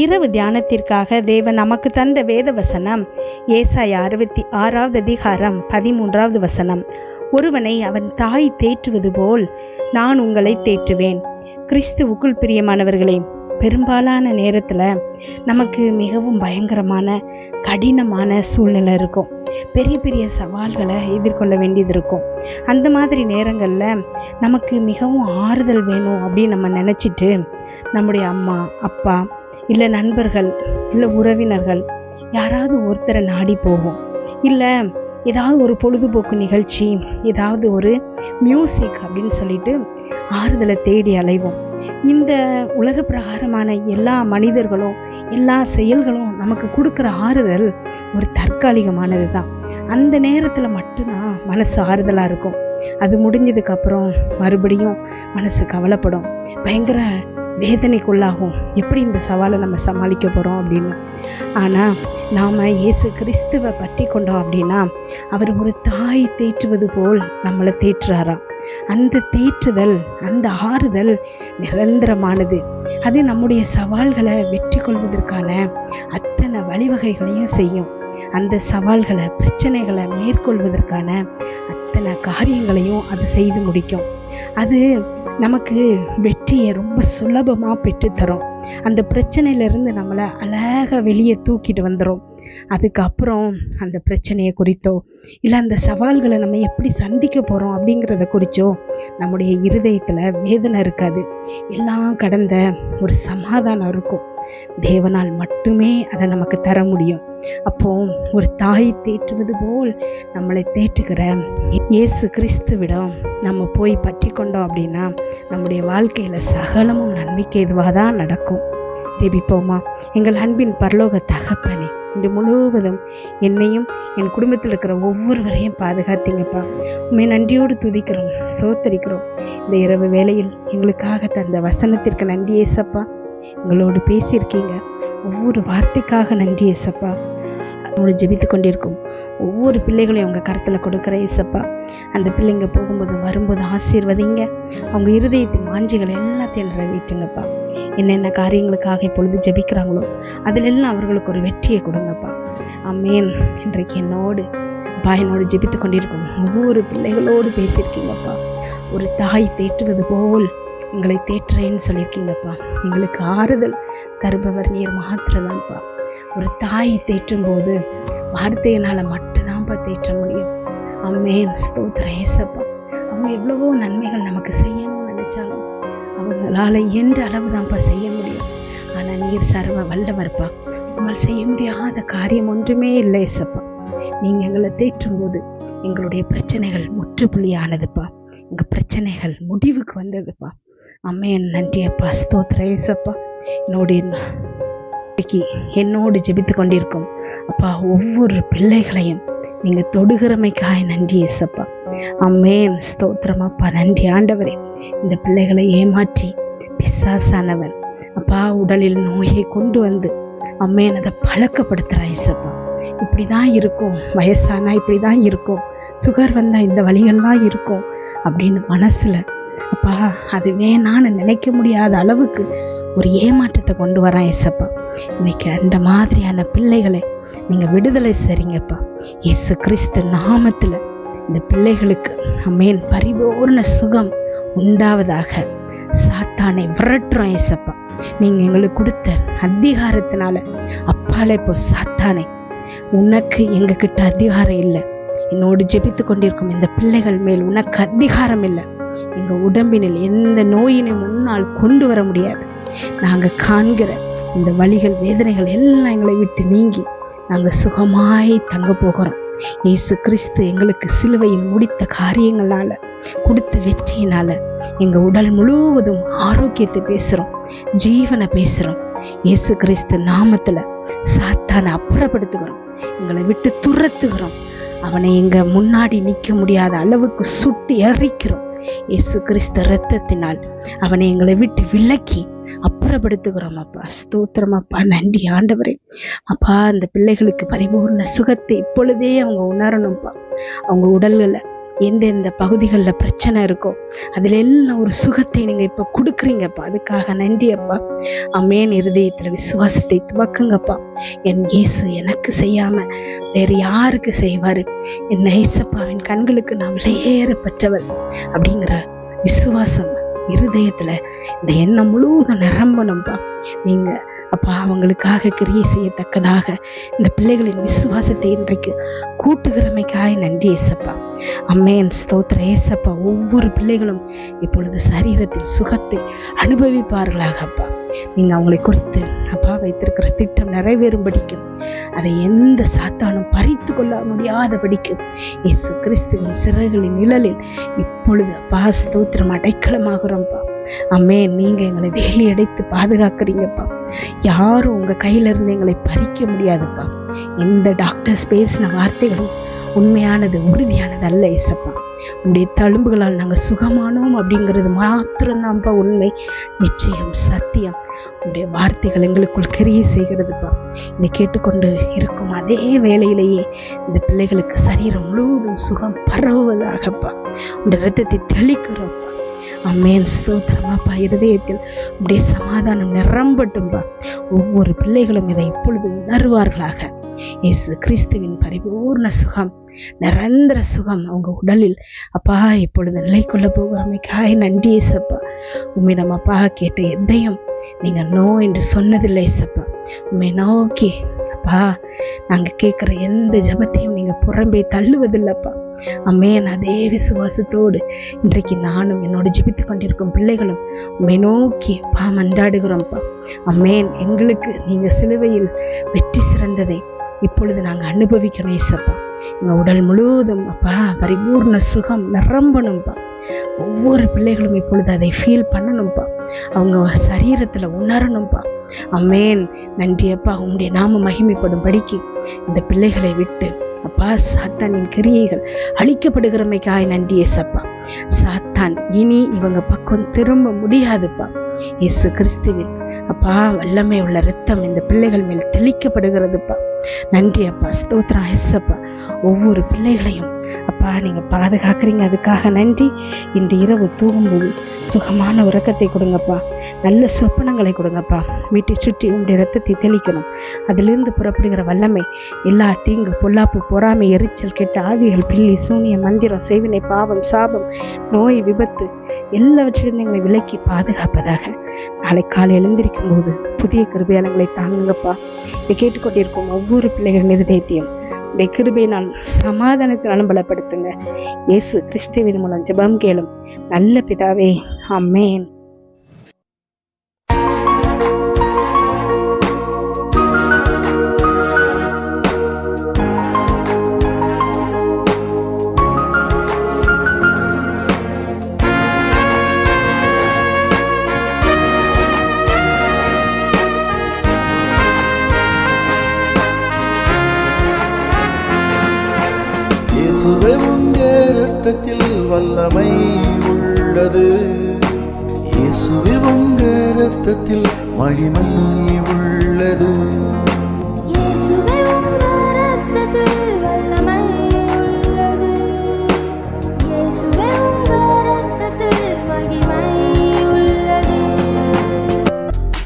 இரவு தியானத்திற்காக தேவன் நமக்கு தந்த வேத வசனம் ஏசாயா 66வது அதிகாரம் 13வது வசனம். ஒருவனை அவன் தாய் தேற்றுவது போல் நான் உங்களை தேற்றுவேன். கிறிஸ்துவுக்குள் பிரியமானவர்களே, பெரும்பாலான நேரத்தில் நமக்கு மிகவும் பயங்கரமான கடினமான சூழ்நிலை இருக்கும். பெரிய பெரிய சவால்களை எதிர்கொள்ள வேண்டியது இருக்கும். அந்த மாதிரி நேரங்களில் நமக்கு மிகவும் ஆறுதல் வேணும் அப்படின்னு நம்ம நினச்சிட்டு நம்முடைய அம்மா, அப்பா, இல்லை நண்பர்கள், இல்லை உறவினர்கள் யாராவது ஒருத்தரை நாடி போகும். இல்லை ஏதாவது ஒரு பொழுதுபோக்கு நிகழ்ச்சி, ஏதாவது ஒரு மியூசிக் அப்படின்னு சொல்லிட்டு ஆறுதலை தேடி அலைவோம். இந்த உலக பிரகாரமான எல்லா மனிதர்களும் எல்லா செயல்களும் நமக்கு கொடுக்குற ஆறுதல் ஒரு தற்காலிகமானது தான். அந்த நேரத்தில் மட்டும்தான் மனசு ஆறுதலாக இருக்கும். அது முடிஞ்சதுக்கப்புறம் மறுபடியும் மனசு கவலைப்படும், பயங்கர வேதனைக்குள்ளாகும். எப்படி இந்த சவாலை நம்ம சமாளிக்க போகிறோம் அப்படின்னு. ஆனால் நாம் இயேசு கிறிஸ்துவை பற்றி கொண்டோம் அப்படின்னா அவர் ஒரு தாய் தேற்றுவது போல் நம்மளை தேற்றுறாராம். அந்த தேற்றுதல், அந்த ஆறுதல் நிரந்தரமானது. அது நம்முடைய சவால்களை வெற்றி கொள்வதற்கான அத்தனை வழிவகைகளையும் செய்யும். அந்த சவால்களை, பிரச்சனைகளை மேற்கொள்வதற்கான அத்தனை காரியங்களையும் அது செய்து முடிக்கும். அது நமக்கு வெற்றியை ரொம்ப சுலபமாக பெற்றுத்தரும். அந்த பிரச்சனையிலேருந்து நம்மளை அழகாக வெளியே தூக்கிட்டு வந்துடும். அதுக்கப்புறம் அந்த பிரச்சனையை குறித்தோ இல்லை அந்த சவால்களை நம்ம எப்படி சந்திக்க போகிறோம் அப்படிங்கிறத குறித்தோ நம்முடைய இருதயத்தில் வேதனை இருக்காது. எல்லாம் கடந்த ஒரு சமாதானம் இருக்கும். தேவனால் மட்டுமே அதை நமக்கு தர முடியும். அப்போ ஒரு தாய் தேற்றுவது போல் நம்மளை தேற்றுகிற இயேசு கிறிஸ்துவிடம் நம்ம போய் பற்றி கொண்டோம் அப்படின்னா நம்முடைய வாழ்க்கையில் சகலமும் நன்மைக்கு எதுவாக தான் நடக்கும். ஜெபிப்போமா. எங்கள் அன்பின் பரலோக தகப்பனே, இன்று முழுவதும் என்னையும் என் குடும்பத்தில் இருக்கிற ஒவ்வொருவரையும் பாதுகாத்தீங்கப்பா. உண்மை நன்றியோடு துதிக்கிறோம், ஸ்தோத்தரிக்கிறோம். இந்த இரவு வேளையில் எங்களுக்காக தந்த வசனத்திற்கு நன்றி ஏசப்பா. எங்களோடு பேசியிருக்கீங்க, ஒவ்வொரு வார்த்தைக்காக நன்றி ஏசப்பா. அவங்களோட ஜெபித்து கொண்டிருக்கும் ஒவ்வொரு பிள்ளைகளையும் உங்கள் கருத்தில் கொடுக்குற ஏசப்பா. அந்த பிள்ளைங்க போகும்போது வரும்போது ஆசீர்வதிங்க. அவங்க இருதயத்தின் வாஞ்சிகளை எல்லாத்தையும் நிறைவேற்றுங்கப்பா. என்னென்ன காரியங்களுக்காக இப்பொழுது ஜெபிக்கிறாங்களோ அதிலெல்லாம் அவர்களுக்கு ஒரு வெற்றியை கொடுங்கப்பா. ஆமென். இன்றைக்கு என்னோடு ஜெபித்து கொண்டிருக்கும் ஒவ்வொரு பிள்ளைகளோடு பேசியிருக்கீங்கப்பா. ஒரு தாய் தேற்றுவது போல் எங்களை தேற்றுறேன்னு சொல்லியிருக்கீங்கப்பா. எங்களுக்கு ஆறுதல் தருபவர் நீர் மாத்திரதான்ப்பா. ஒரு தாய் தேற்றும் போது வார்த்தையினால் மட்டும்தான்ப்பா தேற்ற முடியும். ஆமென். ஸ்தோத்திரம் ஏசப்பா. அவங்க எவ்வளவோ நன்மைகள் நமக்கு செய்யணும்னு நினைச்சாலும் அவங்களால எந்த அளவு தான்ப்பா செய்ய முடியும். ஆனால் நீர் சர்வ வல்லவர்ப்பா. உங்களால் செய்ய முடியாத காரியம் ஒன்றுமே இல்லை ஏசப்பா. நீங்கள் எங்களை தேற்றும் போது எங்களுடைய பிரச்சனைகள் முற்றுப்புள்ளியானதுப்பா. எங்கள் பிரச்சனைகள் முடிவுக்கு வந்ததுப்பா. ஆமென். நன்றி அப்பா. ஸ்தோத்திரம் ஏசப்பா. என்னோடு ஜெபித்து கொண்டிருக்கும் அப்பா ஒவ்வொரு பிள்ளைகளையும் நீங்கள் தொடுகிறமைக்காய் நன்றி ஏசப்பா. ஆமென். ஸ்தோத்திரமாப்பா. நன்றி ஆண்டவரே. இந்த பிள்ளைகளை ஏமாற்றி பிசாசானவன் அப்பா உடலில் நோயை கொண்டு வந்து ஆமென் அதை பழக்கப்படுத்துகிறான் ஏசப்பா. இப்படி தான் இருக்கும், வயசானா இப்படி தான் இருக்கும், சுகர் வந்தால் இந்த வழிகள்லாம் இருக்கும் அப்படின்னு மனசில் அப்பா அது வேணான்னு நினைக்க முடியாத அளவுக்கு ஒரு ஏமாற்றத்தை கொண்டு வரான் ஏசப்பா. இன்னைக்கு அந்த மாதிரியான பிள்ளைகளை நீங்கள் விடுதலை செய்றீங்கப்பா. இயேசு கிறிஸ்து நாமத்தில் இந்த பிள்ளைகளுக்கு ஆமென் பரிபூர்ண சுகம் உண்டாவதாக. சாத்தானை விரட்டுறோம் ஏசப்பா. நீங்கள் எங்களுக்கு கொடுத்த அதிகாரத்தினால அப்பாலே போ சாத்தானே, உனக்கு எங்ககிட்ட அதிகாரம் இல்லை. என்னோடு ஜெபித்து கொண்டிருக்கும் இந்த பிள்ளைகள் மேல் உனக்கு அதிகாரம் இல்லை. எங்கள் உடம்பினில் எந்த நோயினை முன்னால் கொண்டு வர முடியாது. நாங்கள் காண்கிற இந்த வலிகள், வேதனைகள் எல்லாம் எங்களை விட்டு நீங்கி நாங்கள் சுகமாய் தங்க போகிறோம். இயேசு கிறிஸ்து எங்களுக்கு சிலுவையில் முடித்த காரியங்களால் கொடுத்த வெற்றியினால எங்கள் உடல் முழுவதும் ஆரோக்கியத்தை பேசுகிறோம், ஜீவனை பேசுகிறோம். இயேசு கிறிஸ்து நாமத்தில் சாத்தானை அப்புறப்படுத்துகிறோம், எங்களை விட்டு துரத்துகிறோம். அவனை எங்கள் முன்னாடி நிற்க முடியாத அளவுக்கு சுட்டி எரிக்கிறோம். இயேசு கிறிஸ்து இரத்தத்தினால் அவனை எங்களை விட்டு விலக்கி அப்புறப்படுத்துகிறோம் அப்பா. ஸ்தோத்திரம் அப்பா. நன்றி ஆண்டவரே. அப்பா அந்த பிள்ளைகளுக்கு பரிபூர்ண சுகத்தை இப்பொழுதே அவங்க உணரணும்ப்பா. அவங்க உடல்களை எந்தெந்த பகுதிகளில் பிரச்சனை இருக்கோ அதில் எல்லாம் ஒரு சுகத்தை நீங்கள் இப்போ கொடுக்குறீங்கப்பா. அதுக்காக நன்றி அப்பா. அமேன். இருதயத்தில் விசுவாசத்தை துவக்குங்கப்பா. என் இயேசு எனக்கு செய்யாம வேறு யாருக்கு செய்வார்? என் இயேசப்பாவின் கண்களுக்கு நான் விலையேறப்பட்டவர் அப்படிங்கிற விசுவாசம் இருதயத்துல இந்த எண்ணம் முழுவதும் நிரம்பணும்பா. நீங்க அப்பா அவங்களுக்காக கிரியை செய்யத்தக்கதாக இந்த பிள்ளைகளின் விசுவாசத்தை இன்றைக்கு கூட்டுகிறமைக்காய் நன்றி ஏசப்பா. அம்மேன். ஸ்தோத்திர ஏசப்பா. ஒவ்வொரு பிள்ளைகளும் இப்பொழுது சரீரத்தில் சுகத்தை அனுபவிப்பார்களாக அப்பா. நீங்க அவங்களை குறித்து அப்பா வைத்திருக்கிற திட்டம் நிறைவேறும்படிக்கும் அதை எந்த சாத்தானும் பறித்து கொள்ள முடியாதபடிக்கும் இயேசு கிறிஸ்துவின் சிறகுகளின் நிழலில் இப்பொழுது அப்பா ஸ்தோத்திரம் அடைக்கலமாகிறோம்ப்பா. அம்மே. நீங்க எங்களை வேலி அடைத்து பாதுகாக்கிறீங்கப்பா. யாரும் உங்க கையில இருந்து எங்களை பறிக்க முடியாதுப்பா. எந்த டாக்டர்ஸ் பேசின வார்த்தைகளும் உண்மையானது, உறுதியானது அல்ல ஏசப்பா. உங்களுடைய தழும்புகளால் நாங்கள் சுகமானோம் அப்படிங்கிறது மாத்திரம்தான்ப்பா உண்மை, நிச்சயம், சத்தியம். உங்களுடைய வார்த்தைகள் எங்களுக்குள் கிரியை செய்கிறதுப்பா. இதை கேட்டுக்கொண்டு இருக்கும் அதே வேளையிலேயே இந்த பிள்ளைகளுக்கு சரீரம் முழுவதும் சுகம் பரவுவதாகப்பா. உங்களுடைய இரத்தத்தை தெளிக்கிறோம்ப்பா. அம்மேன். ஸ்தோத்திரமாப்பா. இருதயத்தில் உடைய சமாதானம் நிரம்பட்டும்பா. ஒவ்வொரு பிள்ளைகளும் இதை இப்பொழுது உணர்வார்களாக. இயேசு கிறிஸ்துவின் பரிபூர்ண சுகம், நிரந்தர சுகம் அவங்க உடலில் அப்பா இப்பொழுது நிலை கொள்ள போகிறமைக்காய் நன்றி ஏசப்பா. உம்மிடம் அப்பா கேட்ட எதையும் நீங்க நோ என்று சொன்னதில்லை ஏசப்பா. உண்மை நோக்கி அப்பா நாங்கள் கேட்குற எந்த ஜபத்தையும் நீங்க புறம்பே தள்ளுவதில்லைப்பா. அம்மேன். அதே விசுவாசத்தோடு இன்றைக்கு நானும் என்னோட ஜெபித்து கொண்டிருக்கும் பிள்ளைகளும் உண்மை நோக்கி அப்பா மன்றாடுகிறோம்ப்பா. அம்மேன். எங்களுக்கு நீங்க சிலுவையில் வெற்றி சிறந்ததை இப்பொழுது நாங்கள் அனுபவிக்கணும் ஏசப்பா. எங்கள் உடல் முழுவதும் அப்பா பரிபூர்ண சுகம் நிரம்பணும்ப்பா. ஒவ்வொரு பிள்ளைகளும் இப்பொழுது அதை ஃபீல் பண்ணணும்ப்பா. அவங்க சரீரத்துல உணரணும்ப்பா. அம்மேன். நன்றி அப்பா. உங்களுடைய நாம மகிமைப்படும் படிக்கு இந்த பிள்ளைகளை விட்டு அப்பா சாத்தானின் கிரியைகள் அழிக்கப்படுகிறமைக்காய் நன்றி ஏசப்பா. சாத்தான் இனி இவங்க பக்கம் திரும்ப முடியாதுப்பா. இயேசு கிறிஸ்துவின் அப்பா வல்லமை உள்ள இரத்தம் இந்த பிள்ளைகள் மேல் தெளிக்கப்படுகிறதுப்பா. நன்றி அப்பா. ஸ்தோத்திரம் ஏசப்பா. ஒவ்வொரு பிள்ளைகளையும் அப்பா நீங்க பாதுகாக்கிறீங்க, அதுக்காக நன்றி. இன்று இரவு தூங்கும்போது சுகமான உறக்கத்தை கொடுங்கப்பா. நல்ல சொப்பனங்களை கொடுங்கப்பா. வீட்டை சுற்றி உங்களுடைய இரத்தத்தை தெளிக்கணும். அதிலிருந்து புறப்படுகிற வல்லமை எல்லா தீங்கு, பொல்லாப்பு, பொறாமை, எரிச்சல், கெட்ட ஆவிகள், பில்லி, சூனியம், மந்திரம், செய்வினை, பாவம், சாபம், நோய், விபத்து எல்லாவற்றிலிருந்து எங்களை விலக்கி பாதுகாப்பதாக. நாளை காலை எழுந்திருக்கும் போது புதிய கிருபையானங்களை தாங்குங்கப்பா. இதை கேட்டுக்கொண்டிருக்கும் ஒவ்வொரு பிள்ளைகளின் இருதயத்தையும் உடைய கிருபையினால் சமாதானத்தினாலும் பலப்படுத்துங்க. இயேசு கிறிஸ்துவின் மூலம் ஜெபம் கேளும் நல்ல பிதாவே. ஆமென். இயேசுவே உங்க இரத்தத்தில் வல்லமை உள்ளது. இயேசுவே உங்க இரத்தத்தில் மகிமை உள்ளது.